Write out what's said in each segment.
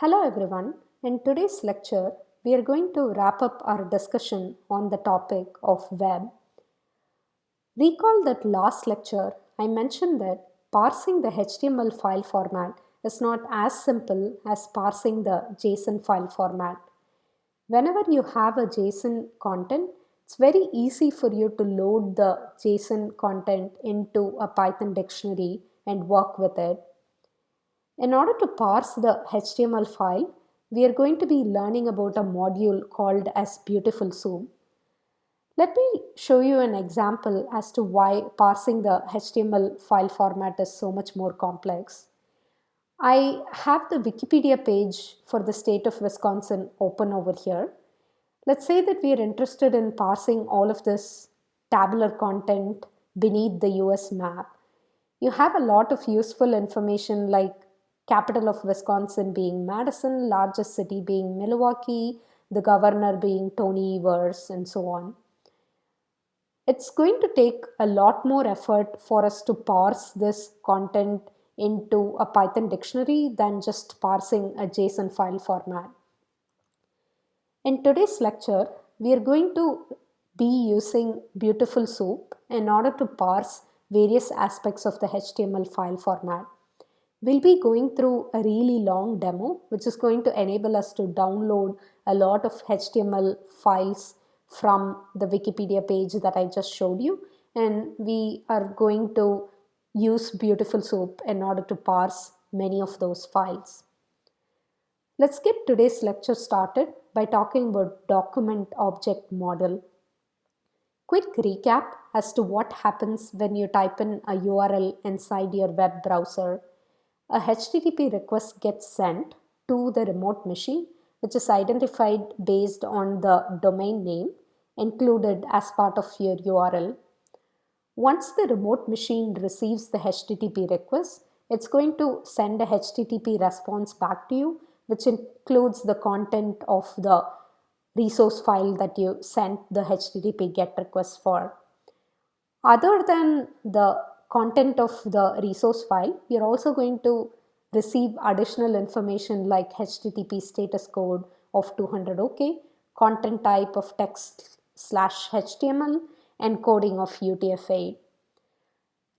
Hello everyone. In today's lecture, we are going to wrap up our discussion on the topic of web. Recall that last lecture I mentioned that parsing the HTML file format is not as simple as parsing the JSON file format. Whenever you have a JSON content, it's very easy for you to load the JSON content into a Python dictionary and work with it. In order to parse the HTML file, we are going to be learning about a module called as BeautifulSoup. Let me show you an example as to why parsing the HTML file format is so much more complex. I have the Wikipedia page for the state of Wisconsin open over here. Let's say that we are interested in parsing all of this tabular content beneath the US map. You have a lot of useful information like capital of Wisconsin being Madison, largest city being Milwaukee, the governor being Tony Evers, and so on. It's going to take a lot more effort for us to parse this content into a Python dictionary than just parsing a JSON file format. In today's lecture, we are going to be using BeautifulSoup in order to parse various aspects of the HTML file format. We'll be going through a really long demo, which is going to enable us to download a lot of HTML files from the Wikipedia page that I just showed you. And we are going to use BeautifulSoup in order to parse many of those files. Let's get today's lecture started by talking about document object model. Quick recap as to what happens when you type in a URL inside your web browser. A HTTP request gets sent to the remote machine, which is identified based on the domain name included as part of your URL. Once the remote machine receives the HTTP request, it's going to send a HTTP response back to you, which includes the content of the resource file that you sent the HTTP GET request for. Other than the content of the resource file, you're also going to receive additional information like HTTP status code of 200 OK, content type of text/HTML, encoding of UTF-8.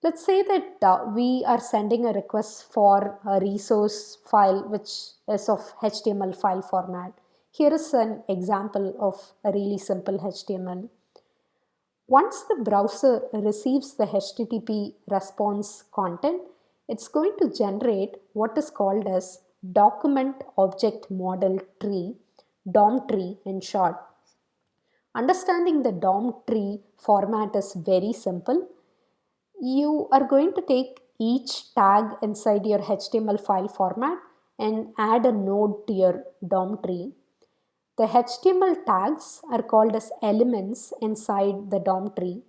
Let's say that we are sending a request for a resource file which is of HTML file format. Here is an example of a really simple HTML. Once the browser receives the HTTP response content, it's going to generate what is called as document object model tree, DOM tree in short. Understanding the DOM tree format is very simple. You are going to take each tag inside your HTML file format and add a node to your DOM tree. The HTML tags are called as elements inside the DOM tree.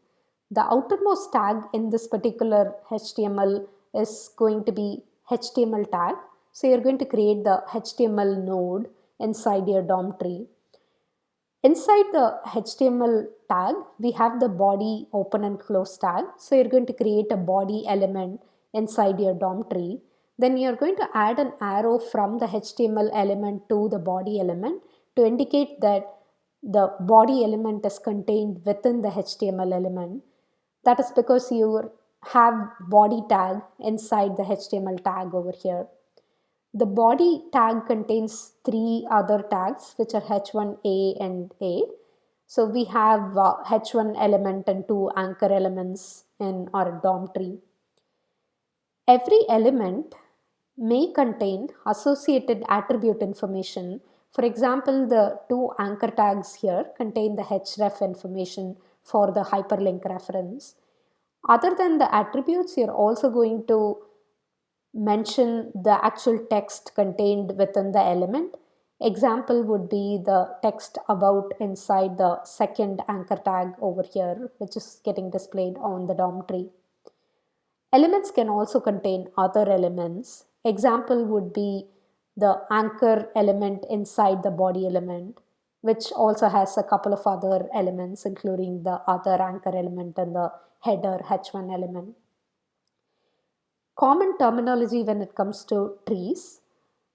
The outermost tag in this particular HTML is going to be HTML tag. So you're going to create the HTML node inside your DOM tree. Inside the HTML tag, we have the body open and close tag. So you're going to create a body element inside your DOM tree. Then you're going to add an arrow from the HTML element to the body element to indicate that the body element is contained within the HTML element. That is because you have body tag inside the HTML tag over here. The body tag contains three other tags which are h1a and a. So we have h1 element and two anchor elements in our DOM tree. Every element may contain associated attribute information. For example, the two anchor tags here contain the href information for the hyperlink reference. Other than the attributes, you're also going to mention the actual text contained within the element. Example would be the text about inside the second anchor tag over here, which is getting displayed on the DOM tree. Elements can also contain other elements. Example would be the anchor element inside the body element, which also has a couple of other elements, including the other anchor element and the header h1 element. Common terminology when it comes to trees.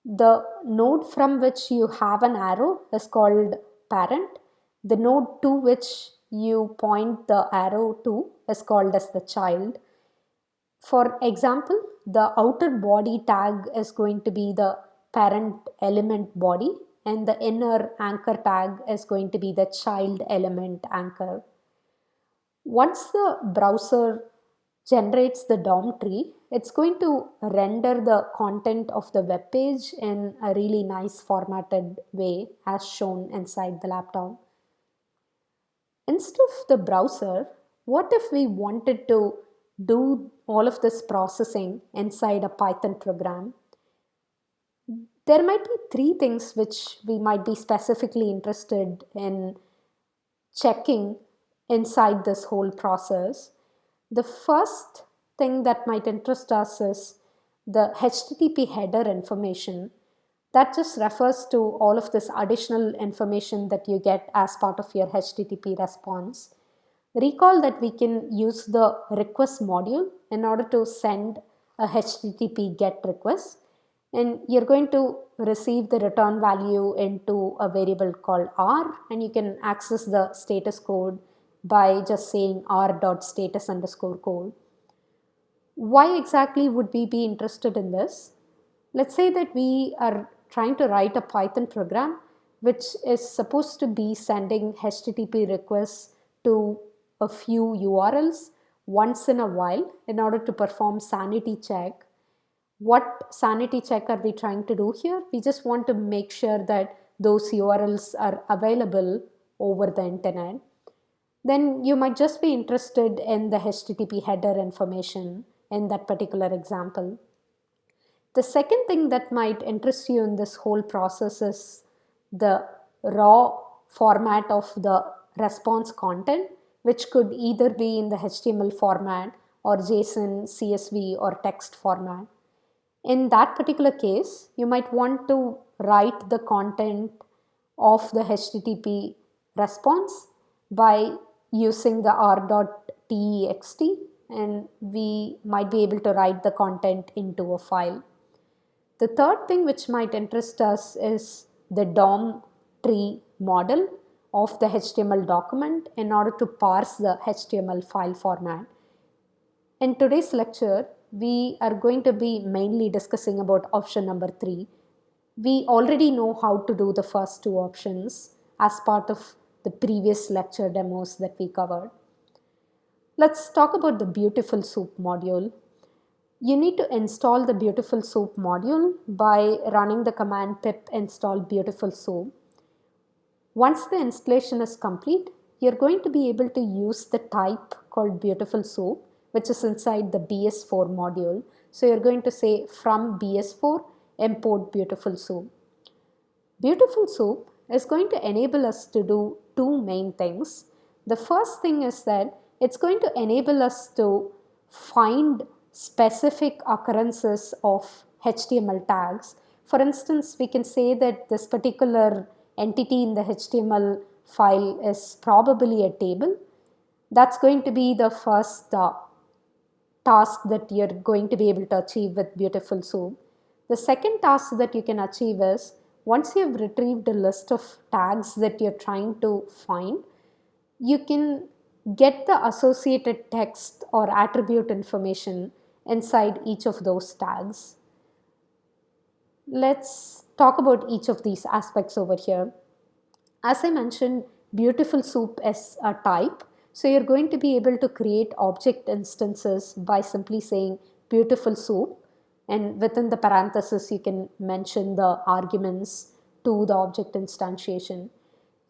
The node from which you have an arrow is called parent. The node to which you point the arrow to is called as the child. For example, the outer body tag is going to be the parent element body, and the inner anchor tag is going to be the child element anchor. Once the browser generates the DOM tree, it's going to render the content of the web page in a really nice formatted way as shown inside the laptop. Instead of the browser, what if we wanted to do all of this processing inside a Python program? There might be three things which we might be specifically interested in checking inside this whole process. The first thing that might interest us is the HTTP header information. That just refers to all of this additional information that you get as part of your HTTP response. Recall that we can use the request module in order to send a HTTP GET request, and you're going to receive the return value into a variable called R, and you can access the status code by just saying r.status underscore code. Why exactly would we be interested in this? Let's say that we are trying to write a Python program which is supposed to be sending HTTP requests to a few URLs once in a while in order to perform sanity check. What sanity check are we trying to do here? We just want to make sure that those URLs are available over the internet. Then you might just be interested in the HTTP header information in that particular example. The second thing that might interest you in this whole process is the raw format of the response content, which could either be in the HTML format or JSON, CSV, or text format. In that particular case, you might want to write the content of the HTTP response by using the r.text, and we might be able to write the content into a file. The third thing which might interest us is the DOM tree model of the HTML document in order to parse the HTML file format. In today's lecture, we are going to be mainly discussing about option number 3. We already know how to do the first two options as part of the previous lecture demos that we covered. Let's talk about the BeautifulSoup module. You need to install the BeautifulSoup module by running the command pip install BeautifulSoup. Once the installation is complete, you're going to be able to use the type called BeautifulSoup, which is inside the BS4 module. So you're going to say from BS4 import BeautifulSoup. BeautifulSoup is going to enable us to do two main things. The first thing is that it's going to enable us to find specific occurrences of HTML tags. For instance, we can say that this particular entity in the HTML file is probably a table. That's going to be the first task that you're going to be able to achieve with BeautifulSoup. The second task that you can achieve is, once you've retrieved a list of tags that you're trying to find, you can get the associated text or attribute information inside each of those tags. Let's talk about each of these aspects over here. As I mentioned, BeautifulSoup is a type. So you're going to be able to create object instances by simply saying BeautifulSoup, and within the parentheses you can mention the arguments to the object instantiation.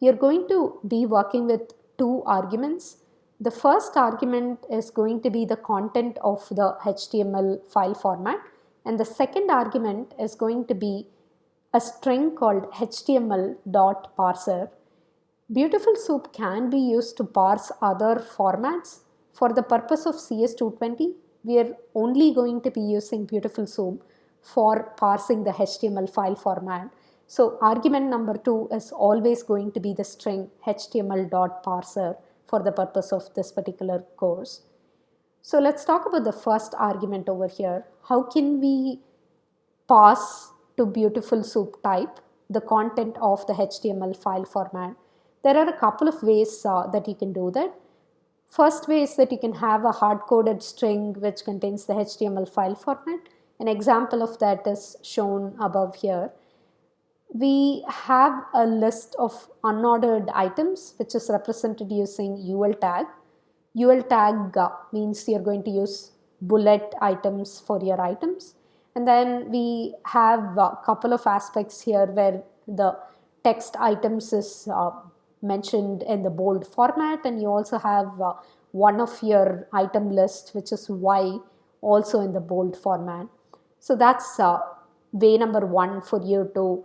You're going to be working with two arguments. The first argument is going to be the content of the HTML file format, and the second argument is going to be a string called html.parser. BeautifulSoup can be used to parse other formats. For the purpose of CS220, we are only going to be using BeautifulSoup for parsing the HTML file format. So argument number 2 is always going to be the string html.parser for the purpose of this particular course. So let's talk about the first argument over here. How can we parse to BeautifulSoup type the content of the HTML file format, there are a couple of ways that you can do that. First way is that you can have a hard-coded string which contains the HTML file format. An example of that is shown above here. We have a list of unordered items which is represented using UL tag. UL tag means you're going to use bullet items for your items. And then we have a couple of aspects here where the text items is mentioned in the bold format, and you also have one of your item list, which is Y, also in the bold format. So that's way number one for you to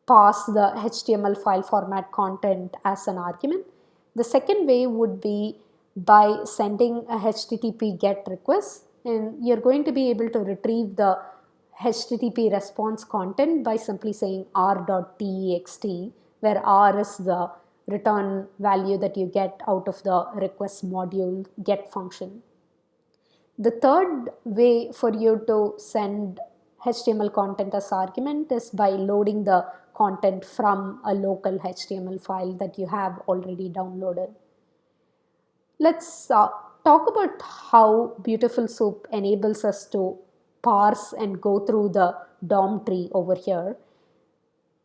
pass the HTML file format content as an argument. The second way would be by sending a HTTP GET request, and you're going to be able to retrieve the HTTP response content by simply saying r.text, where r is the return value that you get out of the request module GET function. The third way for you to send HTML content as argument is by loading the content from a local HTML file that you have already downloaded. Let's talk about how BeautifulSoup enables us to parse and go through the DOM tree over here.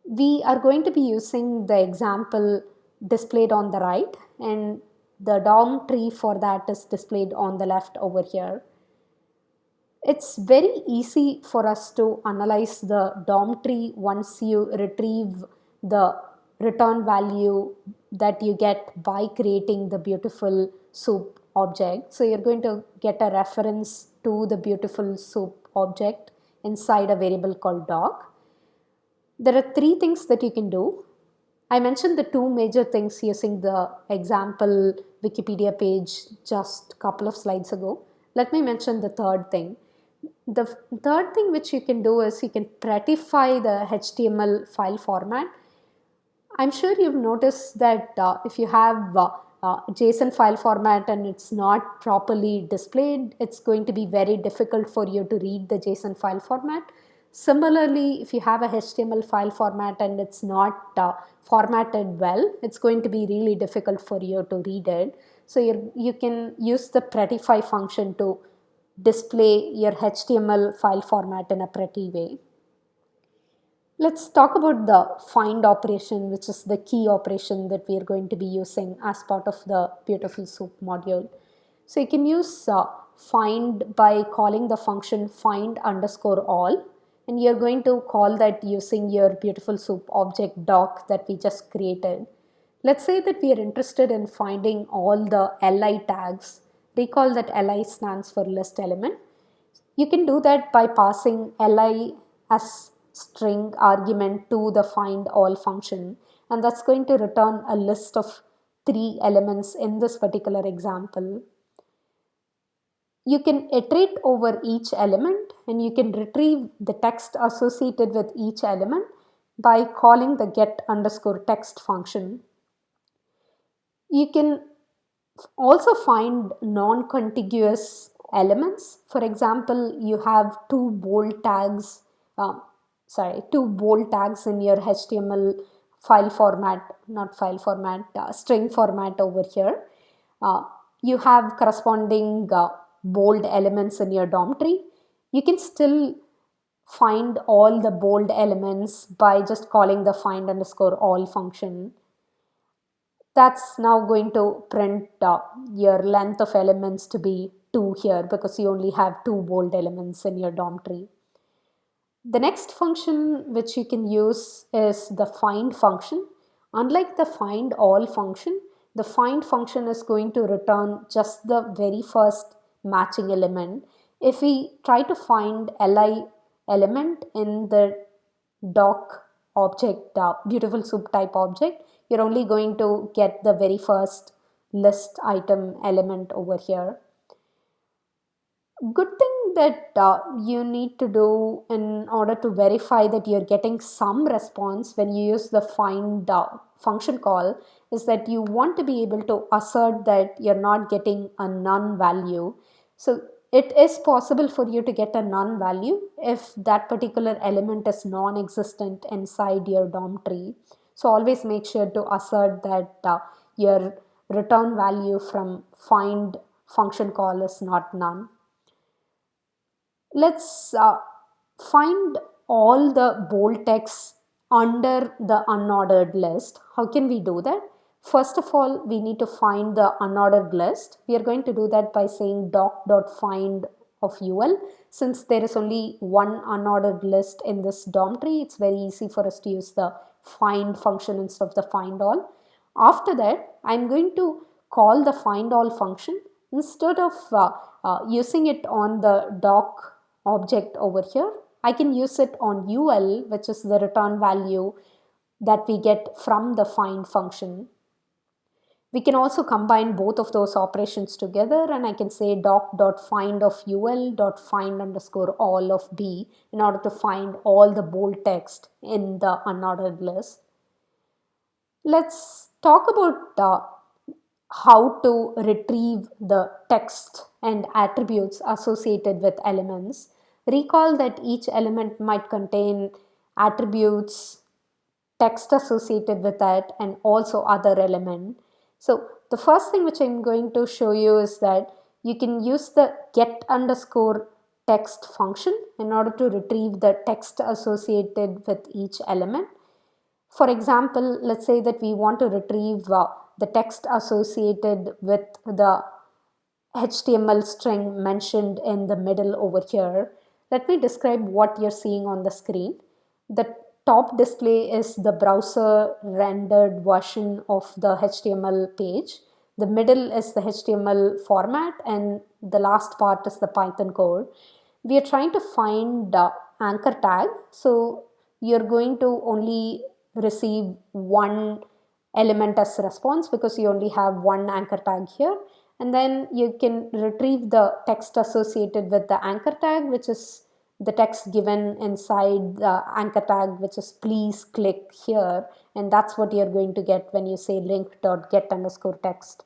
We are going to be using the example displayed on the right, and the DOM tree for that is displayed on the left over here. It's very easy for us to analyze the DOM tree once you retrieve the return value that you get by creating the BeautifulSoup object. So you're going to get a reference to the BeautifulSoup object inside a variable called doc. There are three things that you can do. I mentioned the two major things using the example Wikipedia page just a couple of slides ago. Let me mention the third thing. The third thing which you can do is you can prettify the HTML file format. I'm sure you've noticed that if you have JSON file format and it's not properly displayed, it's going to be very difficult for you to read the JSON file format. Similarly, if you have a HTML file format and it's not formatted well, it's going to be really difficult for you to read it. So you can use the prettify function to display your HTML file format in a pretty way. Let's talk about the find operation, which is the key operation that we are going to be using as part of the BeautifulSoup module. So you can use find by calling the function find_all, and you're going to call that using your BeautifulSoup object doc that we just created. Let's say that we are interested in finding all the LI tags. Recall that LI stands for list element. You can do that by passing LI as string argument to the find all function, and that's going to return a list of 3 elements in this particular example. You can iterate over each element, and you can retrieve the text associated with each element by calling the get_text function. You can also find non-contiguous elements. For example, you have two bold tags in your HTML file format, string format over here. You have corresponding bold elements in your DOM tree. You can still find all the bold elements by just calling the find_all function. That's now going to print your length of elements to be 2 here, because you only have 2 bold elements in your DOM tree. The next function which you can use is the find function. Unlike the find all function, the find function is going to return just the very first matching element. If we try to find li element in the doc object, BeautifulSoup type object, you're only going to get the very first list item element over here. Good thing that you need to do in order to verify that you're getting some response when you use the find function call is that you want to be able to assert that you're not getting a none value. So It is possible for you to get a none value if that particular element is non-existent inside your DOM tree. So always make sure to assert that your return value from find function call is not none. Let's find all the bold text under the unordered list. How can we do that? First of all, we need to find the unordered list. We are going to do that by saying doc.find of ul. Since there is only one unordered list in this DOM tree, it's very easy for us to use the find function instead of the find all. After that, I'm going to call the find all function. Instead of using it on the doc object over here, I can use it on ul, which is the return value that we get from the find function. We can also combine both of those operations together, and I can say doc.find of ul.find underscore all of b in order to find all the bold text in the unordered list. Let's talk about how to retrieve the text and attributes associated with elements. Recall that each element might contain attributes, text associated with that, and also other element. So the first thing which I'm going to show you is that you can use the get underscore text function in order to retrieve the text associated with each element. For example, let's say that we want to retrieve the text associated with the HTML string mentioned in the middle over here. Let me describe what you're seeing on the screen. The top display is the browser rendered version of the HTML page. The middle is the HTML format, and the last part is the Python code. We are trying to find the anchor tag. So you're going to only receive one element as response because you only have one anchor tag here, and then you can retrieve the text associated with the anchor tag, which is the text given inside the anchor tag, which is please click here, and that's what you're going to get when you say link.get underscore text.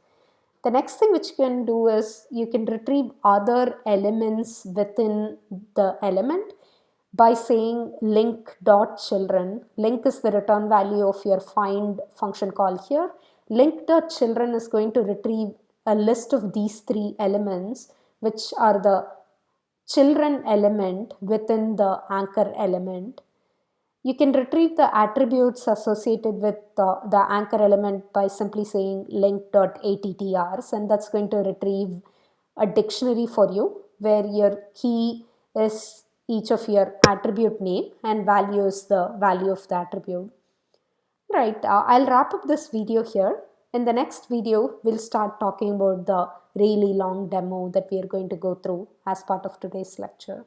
The next thing which you can do is you can retrieve other elements within the element by saying link.children. Link is the return value of your find function call here. Link.children is going to retrieve a list of these three elements, which are the children element within the anchor element. You can retrieve the attributes associated with the anchor element by simply saying link.attrs, and that's going to retrieve a dictionary for you where your key is each of your attribute name and value is the value of the attribute. Right, I'll wrap up this video here. In the next video, we'll start talking about the really long demo that we are going to go through as part of today's lecture.